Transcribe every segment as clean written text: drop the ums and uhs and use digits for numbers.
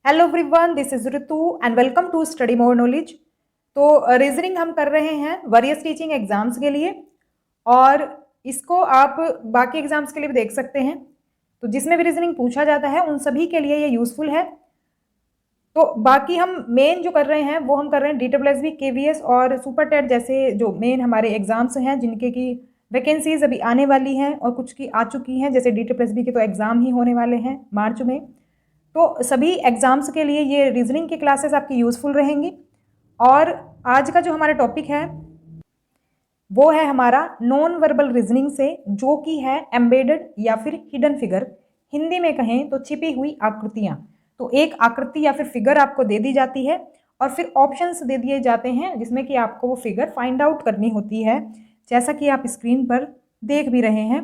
Hello everyone, this is Ritu and welcome to study more knowledge. तो reasoning हम कर रहे हैं वरियस टीचिंग एग्जाम्स के लिए, और इसको आप बाकी एग्जाम्स के लिए भी देख सकते हैं। तो जिसमें भी रीजनिंग पूछा जाता है उन सभी के लिए ये यूजफुल है। तो बाकी हम मेन जो कर रहे हैं वो हम कर रहे हैं DSSB, KVS और सुपर टेट जैसे जो मेन हमारे एग्जाम्स हैं, जिनके की वैकेंसीज अभी आने वाली हैं और कुछ की आ चुकी हैं। जैसे DSSB के तो एग्जाम ही होने वाले हैं मार्च में। तो सभी एग्जाम्स के लिए ये रीजनिंग की क्लासेस आपकी यूजफुल रहेंगी। और आज का जो हमारा टॉपिक है वो है हमारा नॉन वर्बल रीजनिंग से, जो कि है एम्बेडेड या फिर हिडन फिगर। हिंदी में कहें तो छिपी हुई आकृतियां। तो एक आकृति या फिर फिगर आपको दे दी जाती है और फिर ऑप्शंस दे दिए जाते हैं जिसमें कि आपको वो फिगर फाइंड आउट करनी होती है, जैसा कि आप स्क्रीन पर देख भी रहे हैं।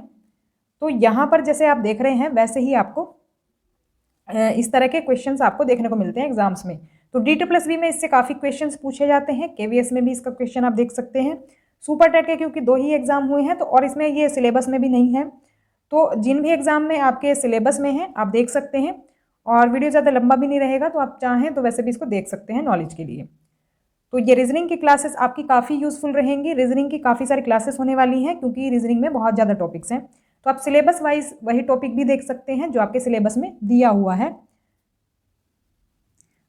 तो यहाँ पर जैसे आप देख रहे हैं वैसे ही आपको इस तरह के क्वेश्चंस आपको देखने को मिलते हैं एग्जाम्स में। तो DSSB में इससे काफ़ी क्वेश्चंस पूछे जाते हैं, KVS में भी इसका क्वेश्चन आप देख सकते हैं। सुपर टेट के क्योंकि 2 ही एग्जाम हुए हैं तो और इसमें ये सिलेबस में भी नहीं है। तो जिन भी एग्जाम में आपके सिलेबस में है आप देख सकते हैं। और वीडियो ज़्यादा लंबा भी नहीं रहेगा, तो आप चाहें तो वैसे भी इसको देख सकते हैं नॉलेज के लिए। तो ये रीजनिंग की क्लासेस आपकी काफ़ी यूजफुल रहेंगी। रीजनिंग की काफ़ी सारी क्लासेस होने वाली हैं क्योंकि रीजनिंग में बहुत ज़्यादा टॉपिक्स हैं। तो आप सिलेबस वाइज वही टॉपिक भी देख सकते हैं जो आपके सिलेबस में दिया हुआ है।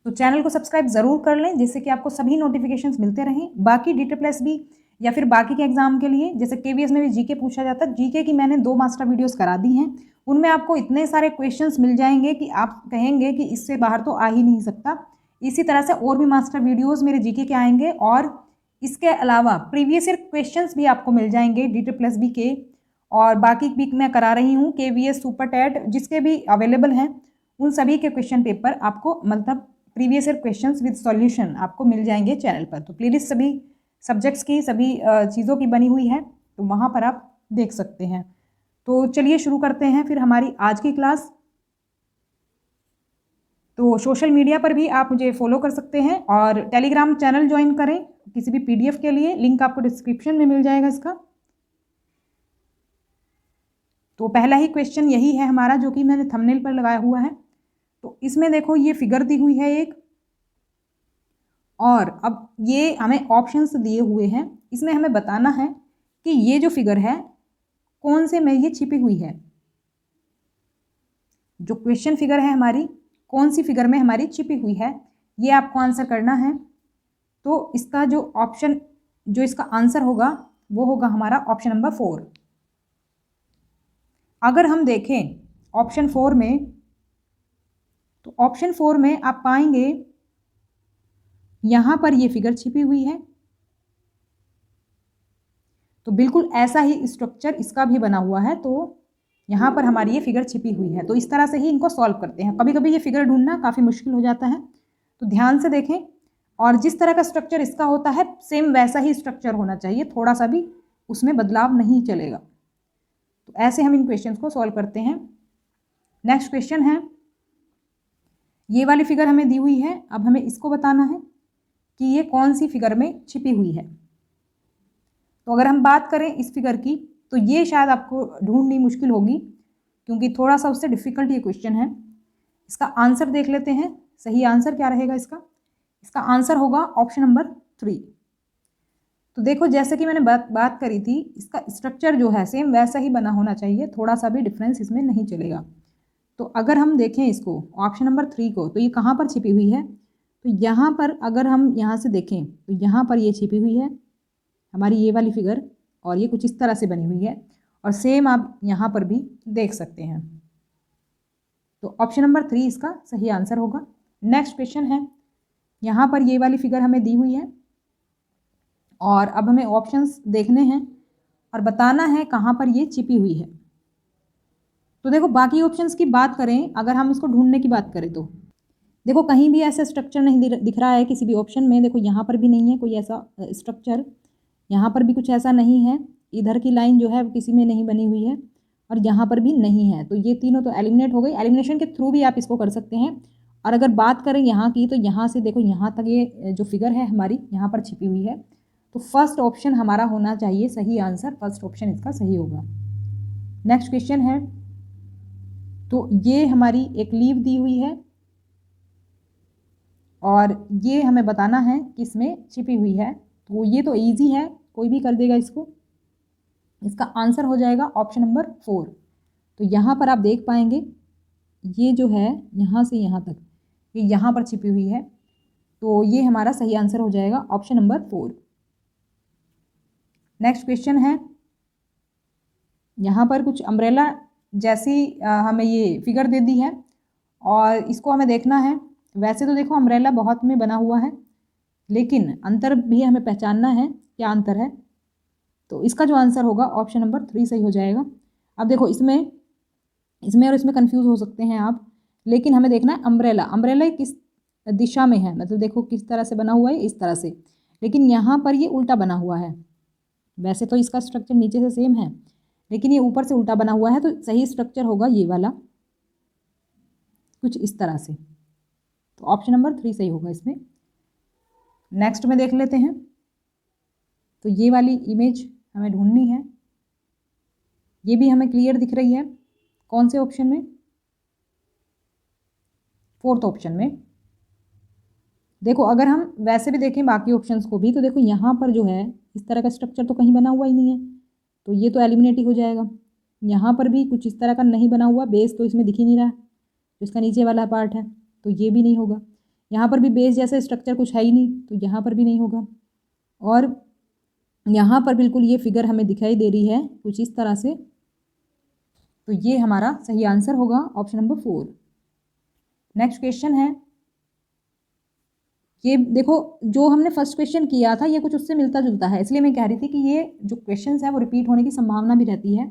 तो चैनल को सब्सक्राइब जरूर कर लें जिससे कि आपको सभी नोटिफिकेशंस मिलते रहें। बाकी DSSB या फिर बाकी के एग्जाम के लिए, जैसे KVS में भी जीके पूछा जाता है, जीके की मैंने 2 मास्टर वीडियोस करा दी हैं। उनमें आपको इतने सारे क्वेश्चंस मिल जाएंगे कि आप कहेंगे कि इससे बाहर तो आ ही नहीं सकता। इसी तरह से और भी मास्टर वीडियोस मेरे जीके के आएंगे, और इसके अलावा प्रीवियस ईयर क्वेश्चंस भी आपको मिल जाएंगे DSSB के। और बाकी भी मैं करा रही हूँ KVS, सुपर टेट, जिसके भी अवेलेबल हैं उन सभी के क्वेश्चन पेपर आपको, मतलब previous year questions with solution आपको मिल जाएंगे चैनल पर। तो प्लेलिस्ट सभी सब्जेक्ट्स की, सभी चीज़ों की बनी हुई है, तो वहाँ पर आप देख सकते हैं। तो चलिए शुरू करते हैं फिर हमारी आज की क्लास। तो सोशल मीडिया पर भी आप मुझे फॉलो कर सकते हैं और टेलीग्राम चैनल ज्वाइन करें किसी भी PDF के लिए, लिंक आपको डिस्क्रिप्शन में मिल जाएगा इसका। तो पहला ही क्वेश्चन यही है हमारा जो कि मैंने थंबनेल पर लगाया हुआ है। तो इसमें देखो ये फिगर दी हुई है एक, और अब ये हमें ऑप्शंस दिए हुए हैं। इसमें हमें बताना है कि ये जो फिगर है कौन से में ये छिपी हुई है। जो क्वेश्चन फिगर है हमारी, कौन सी फिगर में हमारी छिपी हुई है, ये आपको आंसर करना है। तो इसका जो ऑप्शन, जो इसका आंसर होगा वो होगा हमारा ऑप्शन नंबर 4। अगर हम देखें ऑप्शन 4 में, तो ऑप्शन 4 में आप पाएंगे यहां पर ये फिगर छिपी हुई है। तो बिल्कुल ऐसा ही स्ट्रक्चर इसका भी बना हुआ है। तो यहाँ पर हमारी ये फिगर छिपी हुई है। तो इस तरह से ही इनको सॉल्व करते हैं। कभी कभी ये फिगर ढूंढना काफ़ी मुश्किल हो जाता है, तो ध्यान से देखें। और जिस तरह का स्ट्रक्चर इसका होता है सेम वैसा ही स्ट्रक्चर होना चाहिए, थोड़ा सा भी उसमें बदलाव नहीं चलेगा। तो ऐसे हम इन क्वेश्चन को सॉल्व करते हैं। नेक्स्ट क्वेश्चन है, ये वाली फिगर हमें दी हुई है। अब हमें इसको बताना है कि ये कौन सी फिगर में छिपी हुई है। तो अगर हम बात करें इस फिगर की, तो ये शायद आपको ढूंढनी मुश्किल होगी क्योंकि थोड़ा सा उससे डिफिकल्ट ये क्वेश्चन है। इसका आंसर देख लेते हैं। सही आंसर क्या रहेगा इसका? इसका आंसर होगा ऑप्शन नंबर 3। तो देखो जैसे कि मैंने बात करी थी, इसका स्ट्रक्चर जो है सेम वैसा ही बना होना चाहिए, थोड़ा सा भी डिफरेंस इसमें नहीं चलेगा। तो अगर हम देखें इसको ऑप्शन नंबर 3 को, तो ये कहाँ पर छिपी हुई है? तो यहाँ पर अगर हम यहाँ से देखें तो यहाँ पर ये छिपी हुई है हमारी ये वाली फिगर, और ये कुछ इस तरह से बनी हुई है। और सेम आप यहाँ पर भी देख सकते हैं। तो ऑप्शन नंबर 3 इसका सही आंसर होगा। नेक्स्ट क्वेश्चन है, यहाँ पर ये वाली फिगर हमें दी हुई है और अब हमें ऑप्शंस देखने हैं और बताना है कहाँ पर ये छिपी हुई है। तो देखो बाकी ऑप्शंस की बात करें, अगर हम इसको ढूंढने की बात करें तो देखो कहीं भी ऐसा स्ट्रक्चर नहीं दिख रहा है किसी भी ऑप्शन में। देखो यहाँ पर भी नहीं है कोई ऐसा स्ट्रक्चर, यहाँ पर भी कुछ ऐसा नहीं है, इधर की लाइन जो है किसी में नहीं बनी हुई है, और यहाँ पर भी नहीं है। तो ये तीनों तो एलिमिनेट हो गई। एलिमिनेशन के थ्रू भी आप इसको कर सकते हैं। और अगर बात करें यहाँ की, तो यहाँ से देखो यहाँ तक ये जो फिगर है हमारी यहाँ पर छिपी हुई है। तो फर्स्ट ऑप्शन हमारा होना चाहिए सही आंसर, फर्स्ट ऑप्शन इसका सही होगा। नेक्स्ट क्वेश्चन है, तो ये हमारी एक लीव दी हुई है और ये हमें बताना है कि इसमें छिपी हुई है। तो ये तो ईजी है, कोई भी कर देगा इसको। इसका आंसर हो जाएगा ऑप्शन नंबर 4। तो यहाँ पर आप देख पाएंगे ये जो है यहाँ से यहाँ तक, ये यहाँ पर छिपी हुई है। तो ये हमारा सही आंसर हो जाएगा ऑप्शन नंबर 4। नेक्स्ट क्वेश्चन है, यहाँ पर कुछ अम्ब्रेला जैसी हमें ये फिगर दे दी है और इसको हमें देखना है। वैसे तो देखो अम्ब्रेला बहुत में बना हुआ है, लेकिन अंतर भी हमें पहचानना है, क्या अंतर है। तो इसका जो आंसर होगा ऑप्शन नंबर 3 सही हो जाएगा। अब देखो इसमें और इसमें कंफ्यूज हो सकते हैं आप, लेकिन हमें देखना है अम्ब्रेला, अम्ब्रेला किस दिशा में है, मतलब देखो किस तरह से बना हुआ है, इस तरह से, लेकिन यहाँ पर ये उल्टा बना हुआ है। वैसे तो इसका स्ट्रक्चर नीचे से सेम है, लेकिन ये ऊपर से उल्टा बना हुआ है, तो सही स्ट्रक्चर होगा ये वाला, कुछ इस तरह से। तो ऑप्शन नंबर 3 सही होगा इसमें। नेक्स्ट में देख लेते हैं। तो ये वाली इमेज हमें ढूंढनी है, ये भी हमें क्लियर दिख रही है। कौन से ऑप्शन में? 4th ऑप्शन में। देखो अगर हम वैसे भी देखें बाकी ऑप्शंस को भी, तो देखो यहाँ पर जो है इस तरह का स्ट्रक्चर तो कहीं बना हुआ ही नहीं है, तो ये तो एलिमिनेट ही हो जाएगा। यहाँ पर भी कुछ इस तरह का नहीं बना हुआ, बेस तो इसमें दिख ही नहीं रहा है, जिसका नीचे वाला पार्ट है, तो ये भी नहीं होगा। यहाँ पर भी बेस जैसा स्ट्रक्चर कुछ है ही नहीं, तो यहाँ पर भी नहीं होगा। और यहाँ पर बिल्कुल ये फिगर हमें दिखाई दे रही है कुछ इस तरह से, तो ये हमारा सही आंसर होगा ऑप्शन नंबर 4। नेक्स्ट क्वेश्चन है, ये देखो जो हमने फर्स्ट क्वेश्चन किया था ये कुछ उससे मिलता जुलता है, इसलिए मैं कह रही थी कि ये जो क्वेश्चंस है वो रिपीट होने की संभावना भी रहती है।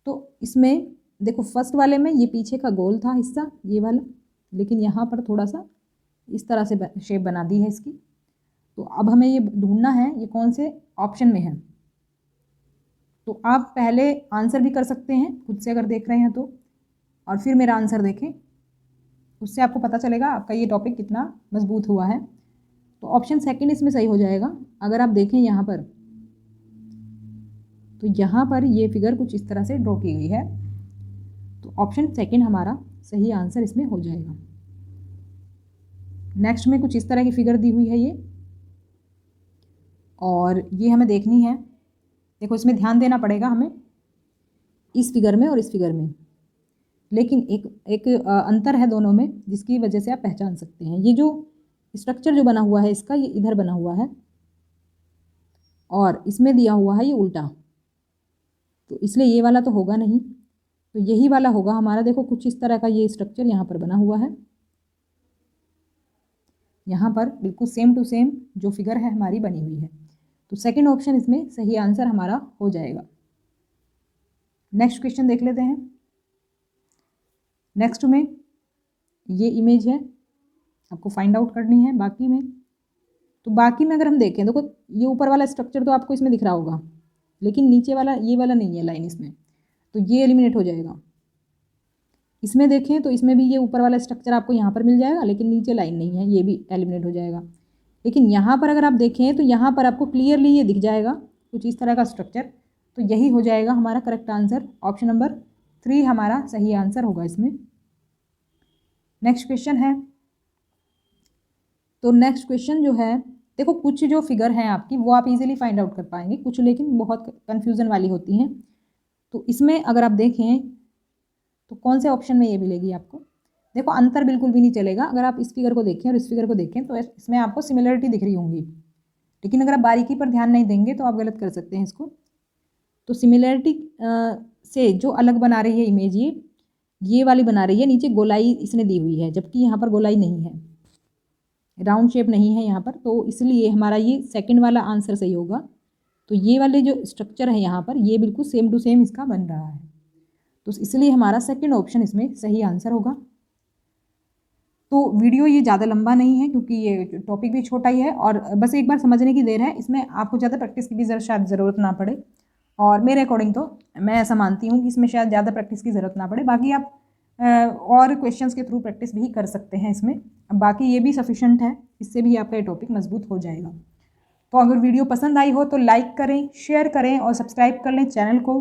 तो इसमें देखो फर्स्ट वाले में ये पीछे का गोल था हिस्सा ये वाला, लेकिन यहाँ पर थोड़ा सा इस तरह से शेप बना दी है इसकी। तो अब हमें ये ढूंढना है ये कौन से ऑप्शन में है। तो आप पहले आंसर भी कर सकते हैं खुद से अगर देख रहे हैं तो, और फिर मेरा आंसर देखें, उससे आपको पता चलेगा आपका ये टॉपिक कितना मजबूत हुआ है। तो ऑप्शन सेकंड इसमें सही हो जाएगा। अगर आप देखें यहाँ पर, तो यहाँ पर ये फिगर कुछ इस तरह से ड्रॉ की गई है, तो ऑप्शन सेकंड हमारा सही आंसर इसमें हो जाएगा। नेक्स्ट में कुछ इस तरह की फिगर दी हुई है ये, और ये हमें देखनी है। देखो इसमें ध्यान देना पड़ेगा हमें इस फिगर में और इस फिगर में, लेकिन एक अंतर है दोनों में जिसकी वजह से आप पहचान सकते हैं। ये जो स्ट्रक्चर जो बना हुआ है इसका, ये इधर बना हुआ है और इसमें दिया हुआ है ये उल्टा, तो इसलिए ये वाला तो होगा नहीं, तो यही वाला होगा हमारा। देखो कुछ इस तरह का ये स्ट्रक्चर यहाँ पर बना हुआ है, यहाँ पर बिल्कुल सेम टू सेम जो फिगर है हमारी बनी हुई है। तो सेकंड ऑप्शन इसमें सही आंसर हमारा हो जाएगा। नेक्स्ट क्वेश्चन देख लेते हैं। नेक्स्ट में ये इमेज है, आपको फाइंड आउट करनी है बाकी में। तो बाकी में अगर हम देखें, देखो ये ऊपर वाला स्ट्रक्चर तो आपको इसमें दिख रहा होगा, लेकिन नीचे वाला ये वाला नहीं है लाइन इसमें, तो ये एलिमिनेट हो जाएगा। इसमें देखें तो इसमें भी ये ऊपर वाला स्ट्रक्चर आपको यहाँ पर मिल जाएगा, लेकिन नीचे लाइन नहीं है, ये भी एलिमिनेट हो जाएगा। लेकिन यहाँ पर अगर आप देखें तो यहाँ पर आपको क्लियरली ये दिख जाएगा कुछ इस तरह का स्ट्रक्चर, तो यही हो जाएगा हमारा करेक्ट आंसर। ऑप्शन नंबर 3 हमारा सही आंसर होगा इसमें। नेक्स्ट क्वेश्चन है, तो नेक्स्ट क्वेश्चन जो है, देखो कुछ जो फिगर हैं आपकी वो आप इजीली फाइंड आउट कर पाएंगे, कुछ लेकिन बहुत कंफ्यूजन वाली होती हैं। तो इसमें अगर आप देखें तो कौन से ऑप्शन में ये मिलेगी आपको, देखो अंतर बिल्कुल भी नहीं चलेगा। अगर आप इस फिगर को देखें और इस फिगर को देखें तो इसमें आपको सिमिलरिटी दिख रही होंगी, लेकिन अगर आप बारीकी पर ध्यान नहीं देंगे तो आप गलत कर सकते हैं इसको। तो सिमिलरिटी से जो अलग बना रही है इमेज, ये वाली बना रही है, नीचे गोलाई इसने दी हुई है, जबकि यहाँ पर गोलाई नहीं है, राउंड शेप नहीं है यहाँ पर, तो इसलिए हमारा ये सेकंड वाला आंसर सही होगा। तो ये वाले जो स्ट्रक्चर है यहाँ पर, ये बिल्कुल सेम टू सेम इसका बन रहा है, तो इसलिए हमारा सेकंड ऑप्शन इसमें सही आंसर होगा। तो वीडियो ये ज़्यादा लंबा नहीं है क्योंकि ये टॉपिक भी छोटा ही है, और बस एक बार समझने की देर है, इसमें आपको ज़्यादा प्रैक्टिस की भी शायद ज़रूरत ना पड़े, और मेरे अकॉर्डिंग तो मैं ऐसा मानती हूँ कि इसमें शायद ज़्यादा प्रैक्टिस की ज़रूरत ना पड़े। बाकी आप और क्वेश्चंस के थ्रू प्रैक्टिस भी कर सकते हैं इसमें, बाकी ये भी सफिशेंट है, इससे भी आपका ये टॉपिक मजबूत हो जाएगा। तो अगर वीडियो पसंद आई हो तो लाइक करें, शेयर करें और सब्सक्राइब कर लें चैनल को,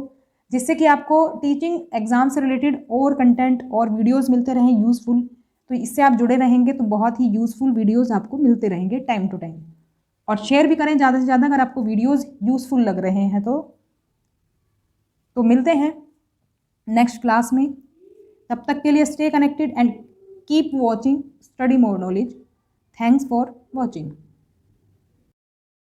जिससे कि आपको टीचिंग एग्ज़ाम से रिलेटेड और कंटेंट और वीडियोज़ मिलते रहें यूज़फुल। तो इससे आप जुड़े रहेंगे तो बहुत ही यूज़फुल वीडियोज़ आपको मिलते रहेंगे टाइम टू टाइम। और शेयर भी करें ज़्यादा से ज़्यादा अगर आपको वीडियोज़ यूज़फुल लग रहे हैं तो मिलते हैं नेक्स्ट क्लास में। तब तक के लिए stay connected and keep watching study more knowledge. Thanks for watching.